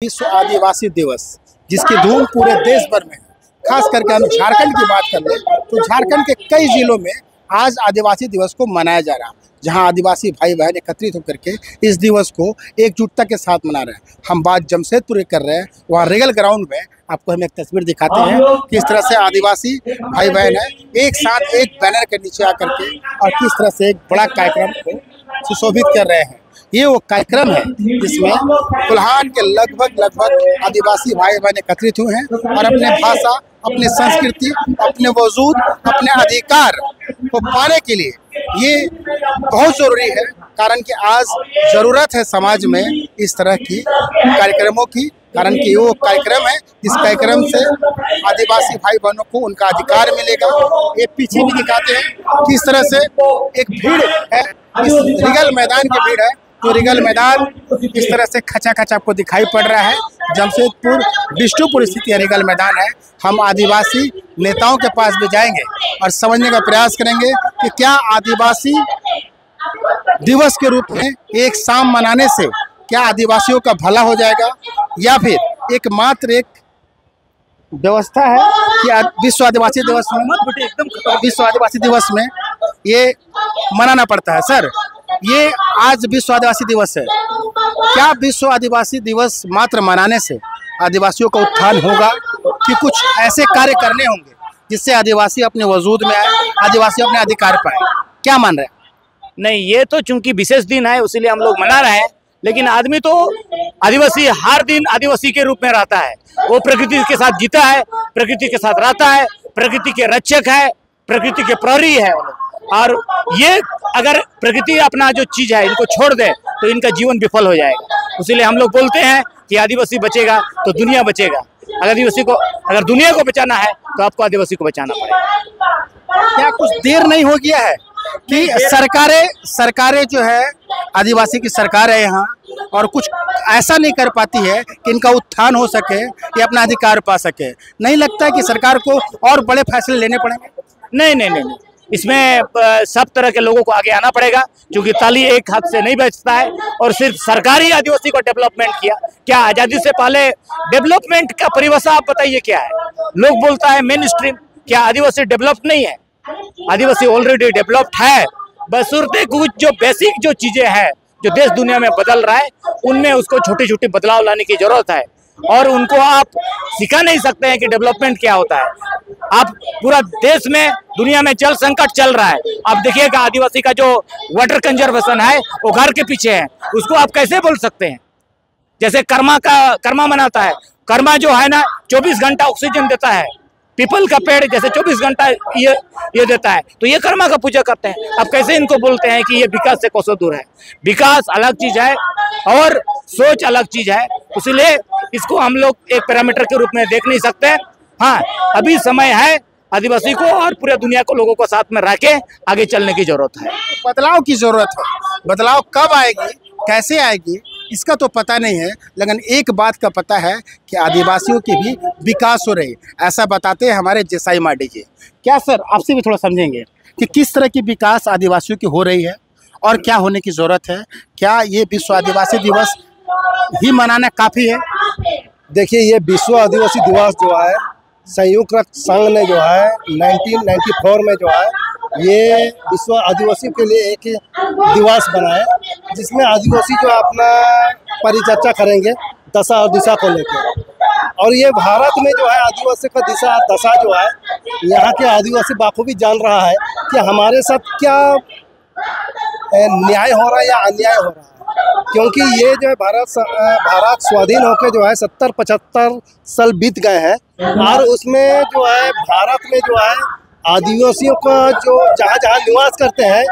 विश्व आदिवासी दिवस जिसकी धूम पूरे देश भर में है। खास करके हम झारखंड की बात कर लें तो झारखंड के कई जिलों में आज आदिवासी दिवस को मनाया जा रहा है, जहां आदिवासी भाई बहन एकत्रित होकर के इस दिवस को एकजुटता के साथ मना रहे हैं। हम बात जमशेदपुर कर रहे हैं, वहाँ रिगल ग्राउंड में आपको हम एक तस्वीर दिखाते हैं किस तरह से आदिवासी भाई बहन है एक साथ एक बैनर के नीचे आकर के और किस तरह से एक बड़ा कार्यक्रम को सुशोभित कर रहे हैं। ये वो कार्यक्रम है जिसमें कोल्हान के लगभग आदिवासी भाई बहन एकत्रित हुए हैं और अपने भाषा, अपनी संस्कृति, अपने वजूद, अपने अधिकार को पाने के लिए ये बहुत जरूरी है। कारण कि आज जरूरत है समाज में इस तरह की कार्यक्रमों की, कारण कि वो कार्यक्रम है जिस कार्यक्रम से आदिवासी भाई बहनों को उनका अधिकार मिलेगा। ये पीछे भी दिखाते हैं किस तरह से एक भीड़ है, इस रिगल मैदान की भीड़ है। तो रिगल मैदान इस तरह से खचा आपको दिखाई पड़ रहा है। जमशेदपुर बिष्टुपुर स्थित यह रिगल मैदान है। हम आदिवासी नेताओं के पास भी जाएंगे और समझने का प्रयास करेंगे कि क्या आदिवासी दिवस के रूप में एक शाम मनाने से क्या आदिवासियों का भला हो जाएगा, या फिर एकमात्र एक व्यवस्था है कि विश्व आदिवासी दिवस में ये मनाना पड़ता है। सर, ये आज विश्व आदिवासी दिवस है, क्या विश्व आदिवासी दिवस मात्र मनाने से आदिवासियों का उत्थान होगा कि कुछ ऐसे कार्य करने होंगे जिससे आदिवासी अपने वजूद में आए, आदिवासी अपने अधिकार पाए? क्या मान रहे हैं? नहीं, ये तो चूंकि विशेष दिन है उसीलिए हम लोग मना रहे हैं, लेकिन आदमी तो आदिवासी हर दिन आदिवासी के रूप में रहता है। वो प्रकृति के साथ जीता है, प्रकृति के साथ रहता है, प्रकृति के रक्षक है, प्रकृति के प्रहरी है। और ये अगर प्रकृति अपना जो चीज है इनको छोड़ दे तो इनका जीवन विफल हो जाएगा। इसीलिए हम लोग बोलते हैं कि आदिवासी बचेगा तो दुनिया बचेगा। अगर दुनिया को बचाना है तो आपको आदिवासी को बचाना पड़ेगा। क्या कुछ देर नहीं हो गया है कि सरकारें जो है, आदिवासी की सरकार है यहाँ, और कुछ ऐसा नहीं कर पाती है कि इनका उत्थान हो सके या अपना अधिकार पा सके? नहीं लगता है कि सरकार को और बड़े फैसले लेने पड़ेंगे? नहीं, इसमें सब तरह के लोगों को आगे आना पड़ेगा, क्योंकि ताली एक हाथ से नहीं बचता है। और सिर्फ सरकारी आदिवासी को डेवलपमेंट किया, क्या आजादी से पहले डेवलपमेंट का परिभाषा आप बताइए क्या है? लोग बोलता है मेन स्ट्रीम, क्या आदिवासी डेवलप नहीं है? आदिवासी ऑलरेडी डेवलप्ड है। बस कुछ जो बेसिक जो चीजें हैं जो देश दुनिया में बदल रहा है उनमें उसको छोटी छोटी बदलाव लाने की जरूरत है। और उनको आप सिखा नहीं सकते हैं कि डेवलपमेंट क्या होता है। आप पूरा देश में दुनिया में जल संकट चल रहा है, आप देखिएगा आदिवासी का जो वाटर कंजर्वेशन है वो घर के पीछे है, उसको आप कैसे बोल सकते हैं? जैसे कर्मा मनाता है, कर्मा जो है ना 24 घंटा ऑक्सीजन देता है, पीपल का पेड़ जैसे 24 घंटा ये देता है, तो ये कर्मा का पूजा करते हैं। आप कैसे इनको बोलते हैं कि ये विकास से कोसों दूर है? विकास अलग चीज है और सोच अलग चीज है, इसलिए इसको हम लोग एक पैरामीटर के रूप में देख नहीं सकते। हाँ, अभी समय है आदिवासी को और पूरे दुनिया को लोगों को साथ में रख के आगे चलने की जरूरत है। बदलाव की जरूरत है। बदलाव कब आएगी, कैसे आएगी, इसका तो पता नहीं है, लेकिन एक बात का पता है कि आदिवासियों की भी विकास हो रही है। ऐसा बताते हैं हमारे जेसाई माडी जी। क्या सर, आपसे भी थोड़ा समझेंगे कि किस तरह की विकास आदिवासियों की हो रही है और क्या होने की जरूरत है? क्या ये विश्व आदिवासी दिवस ही मनाना काफी है? देखिए, ये विश्व आदिवासी दिवस जो है संयुक्त राष्ट्र संघ ने जो है 1994 में जो है ये विश्व आदिवासी के लिए एक दिवस बनाया, जिसमें आदिवासी जो अपना परिचर्चा करेंगे दशा और दिशा को लेकर। और ये भारत में जो है आदिवासी का दिशा दशा जो है यहाँ के आदिवासी बाखूबी जान रहा है कि हमारे साथ क्या न्याय हो रहा है या अन्याय हो रहा है। क्योंकि ये जो है भारत स्वाधीन होकर जो है 70-75 साल बीत गए हैं, और उसमें जो है भारत में जो है आदिवासियों का जो जहाँ निवास करते हैं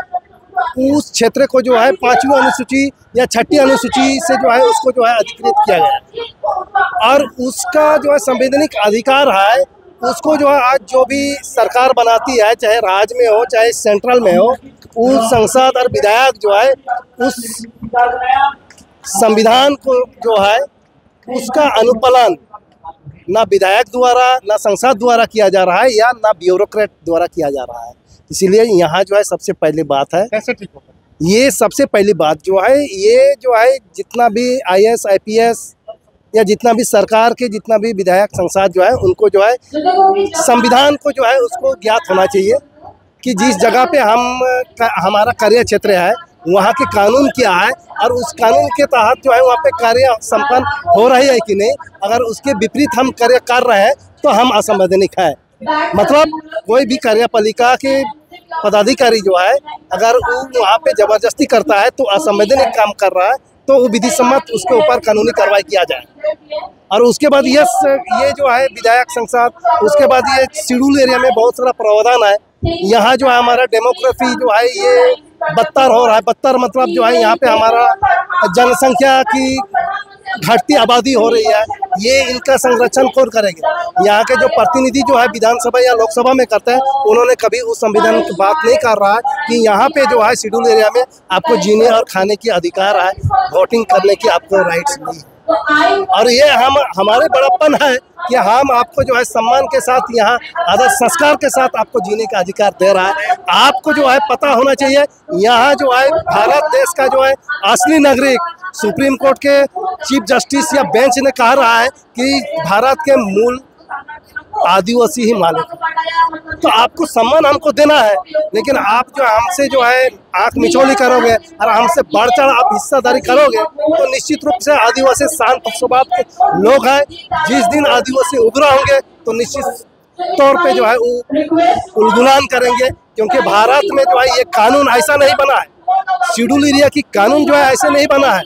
उस क्षेत्र को जो है 5वीं अनुसूची या 6ठी अनुसूची से जो है उसको जो है अधिकृत किया गया, और उसका जो है संवैधानिक अधिकार है उसको जो है आज जो भी सरकार बनाती है, चाहे राज्य में हो चाहे सेंट्रल में हो, उस संसद और विधायक जो है उस संविधान को जो है उसका अनुपालन ना विधायक द्वारा ना संसद द्वारा किया जा रहा है या ना ब्यूरोक्रेट द्वारा किया जा रहा है। इसीलिए यहाँ जो है सबसे पहली बात है, कैसे ठीक होगा? ये सबसे पहली बात जो है, ये जो है जितना भी IAS IPS या जितना भी सरकार के जितना भी विधायक संसद जो है उनको जो है संविधान को जो है उसको ज्ञात होना चाहिए कि जिस जगह पे हमारा कार्य क्षेत्र है वहाँ के कानून क्या है और उस कानून के तहत जो है वहाँ पे कार्य संपन्न हो रही है कि नहीं। अगर उसके विपरीत हम कार्य कर रहे हैं तो हम असंवैधानिक है। मतलब कोई भी कार्यपालिका के पदाधिकारी जो है अगर वो वहाँ पे जबरदस्ती करता है तो असंवैधानिक काम कर रहा है तो वो विधि सम्मत उसके ऊपर कानूनी कार्रवाई किया जाए। और उसके बाद ये जो है विधायक संसद, उसके बाद ये शेड्यूल एरिया में बहुत सारा प्रावधान है। यहाँ जो है हमारा डेमोग्राफी जो है ये बदतर हो रहा है। बदतर मतलब जो है यहाँ पे हमारा जनसंख्या की घटती आबादी हो रही है। ये इनका संरक्षण कौन करेंगे? यहाँ के जो प्रतिनिधि जो है विधानसभा या लोकसभा में करते हैं उन्होंने कभी उस संविधान की बात नहीं कर रहा है कि यहाँ पे जो है शेड्यूल एरिया में आपको जीने और खाने की अधिकार है, वोटिंग करने की आपको राइट्स नहीं है। और ये हमारे बड़प्पन है कि हम आपको जो है सम्मान के साथ यहाँ आदर संस्कार के साथ आपको जीने का अधिकार दे रहा है। आपको जो है पता होना चाहिए यहाँ जो है भारत देश का जो है असली नागरिक सुप्रीम कोर्ट के चीफ जस्टिस या बेंच ने कहा रहा है कि भारत के मूल आदिवासी ही मालिक है। तो आपको सम्मान हमको देना है, लेकिन आप जो हमसे जो है आंख मिचौली करोगे और हमसे बढ़ चढ़ आप हिस्सेदारी करोगे तो निश्चित रूप से आदिवासी शांत स्वभाव के लोग हैं। जिस दिन आदिवासी उभरा होंगे तो निश्चित तौर पे जो है वो उल्लंघन करेंगे, क्योंकि भारत में जो है ये कानून ऐसा नहीं बना है। शेड्यूल एरिया की कानून जो है ऐसे नहीं बना है।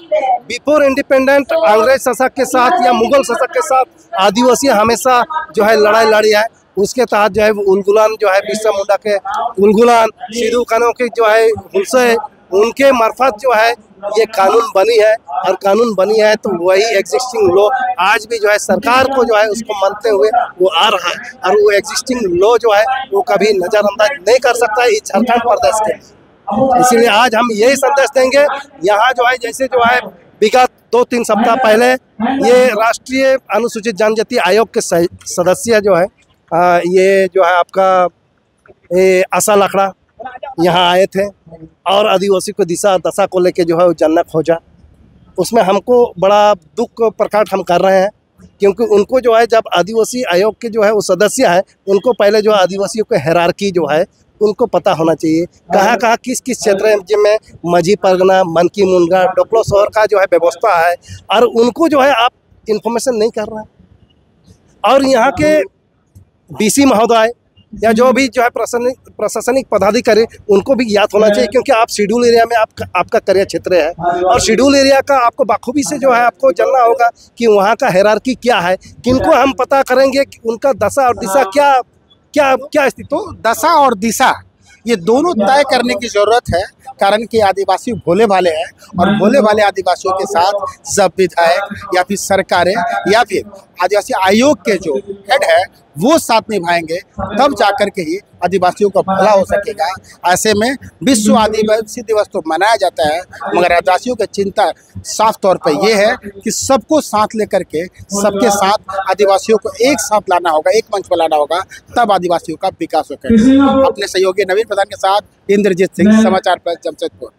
बिफोर इंडिपेंडेंट अंग्रेज शासक के साथ या मुगल शासक के साथ आदिवासी हमेशा जो है लड़ाई लड़ी है। उसके तहत जो है उल्गुलान जो है बिरसा मुंडा के उल्गुलान, सिद्धू कानों के जो है हुलसे, उनके मार्फत जो है ये कानून बनी है। और कानून बनी है तो वही एग्जिस्टिंग लॉ आज भी जो है सरकार को जो है उसको मानते हुए वो आ रहा है। और वो एग्जिस्टिंग लॉ जो है वो कभी नज़रअंदाज नहीं कर सकता है इस झारखंड प्रदेश के। इसीलिए आज हम यही संदेश देंगे। यहाँ जो है जैसे जो है विगत 2-3 सप्ताह पहले ये राष्ट्रीय अनुसूचित जनजाति आयोग के सदस्य जो है ये जो है आपका आशा लकड़ा यहाँ आए थे और आदिवासी को दिशा दशा को लेके जो है वो जानना खोजा। उसमें हमको बड़ा दुख प्रकट हम कर रहे हैं, क्योंकि उनको जो है जब आदिवासी आयोग के जो है वो सदस्य है उनको पहले जो आदिवासियों के हायरार्की जो है उनको पता होना चाहिए कहाँ किस क्षेत्र में माझी परगना, मनकी मुनगा, डोकलो शहर का जो है व्यवस्था है और उनको जो है आप इन्फॉर्मेशन नहीं कर रहे हैं। और यहाँ के डीसी महोदय या जो भी जो है प्रशासनिक पदाधिकारी उनको भी ज्ञात होना चाहिए, क्योंकि आप शेड्यूल एरिया में आपका कार्य क्षेत्र है और शेड्यूल एरिया का आपको बखूबी से जो है आपको जानना होगा कि वहाँ का हायरार्की क्या है। किनको हम पता करेंगे कि उनका दशा और दिशा क्या स्थिति। तो दशा और दिशा ये दोनों तय करने की जरूरत है, कारण कि आदिवासी भोले भाले हैं और भोले भाले आदिवासियों के साथ जब विधायक या फिर सरकारें या फिर आदिवासी आयोग के जो हेड है वो साथ निभाएंगे तब जाकर के ही आदिवासियों का भला हो सकेगा। ऐसे में विश्व आदिवासी दिवस तो मनाया जाता है, मगर आदिवासियों की चिंता साफ तौर पर यह है कि सबको साथ लेकर के सबके साथ आदिवासियों को एक साथ लाना होगा, एक मंच पर लाना होगा, तब आदिवासियों का विकास होगा। अपने सहयोगी नवीन प्रधान के साथ इंद्रजीत सिंह, समाचार पर जमशेदपुर।